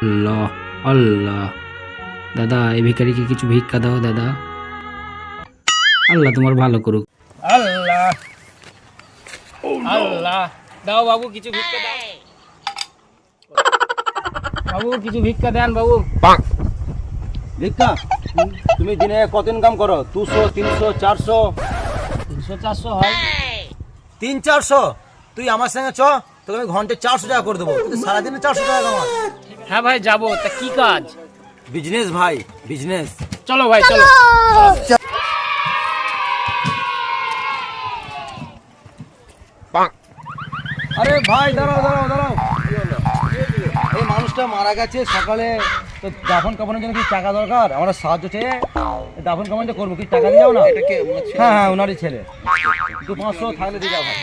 আল্লাহ আল্লাহ। দাদা এই ভিখারিকে কিছু ভিক্ষা দাও দাদা, আল্লাহ তোমার ভালো করুক। আল্লাহ আল্লাহ, দাও বাবু কিছু ভিক্ষা দাও, বাবু কিছু ভিক্ষা দেন বাবু। ভিক্ষা? তুমি দিনে কত ইনকাম করো? 200, 300, 400? 300-400 হয়। 300-400? তুই আমার সঙ্গে চ, তোকে আমি ঘন্টায় 400 টাকা করে দেবো। তুই সারাদিনে 400 টাকা কামাস? হ্যাঁ ভাই যাবো, তা কি কাজ? বিজনেস ভাই, বিজনেস। চলো ভাই চলো। আরে ভাই দাঁড়াও দাঁড়াও দাঁড়াও, এই মানুষটা মারা গেছে সকালে, তো দাফন কাফনের জন্য কি টাকা দরকার, আমরা সাহায্য চেয়ে দাফন কাফনটা করবো, কি টাকা দিয়ে যাও না? হ্যাঁ হ্যাঁ ওনারই ছেলে, একটু 500 থাকলে দিয়ে যাও ভাই।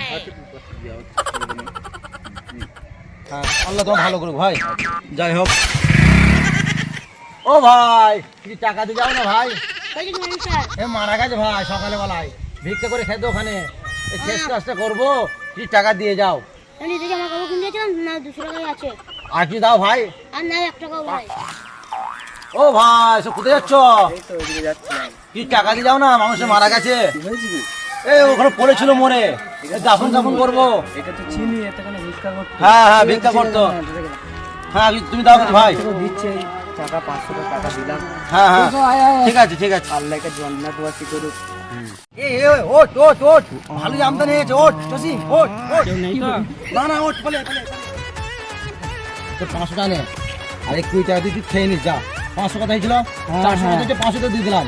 হ্যাঁ আল্লাহ তোমার ভালো করুক ভাই। যাই হোক, ও ভাই কিছু টাকা দিয়ে যাও না ভাই, এ মারা গেছে ভাই সকালে বেলায়, ভিক্ষা করে খেতে ওখানে, এই শেষ কাজটা করবো, কিছু টাকা দিয়ে যাও। আর কি দাও ভাই? ও ভাই সব কোথায় যাচ্ছ? কি টাকা দিয়ে যাও না, মানুষের মারা গেছে, এই ওখানে পড়েছিল মরে, দাফন কাফন করবো। হ্যাঁ হ্যাঁ ভিক্ষা করতো, হ্যাঁ তুমি দাও ভাই। টাকা 500 টাকা দিলাম। হ্যাঁ হ্যাঁ ঠিক আছে ঠিক আছে। আল্লাহকে জান্নাত ওয়াসি করুক। ওট ওট ওট, ভালো আমদানি হয়েছে, ওট চসি ওট ওট। না না ওট, বলে তো 500 টাকা নে, আর 20 টাকা দিয়ে তুই খেয়ে নিস যা। 500 কথা হয়েছিল, 400 টাকা দিয়ে 500 টাকা দিয়ে দিলাম।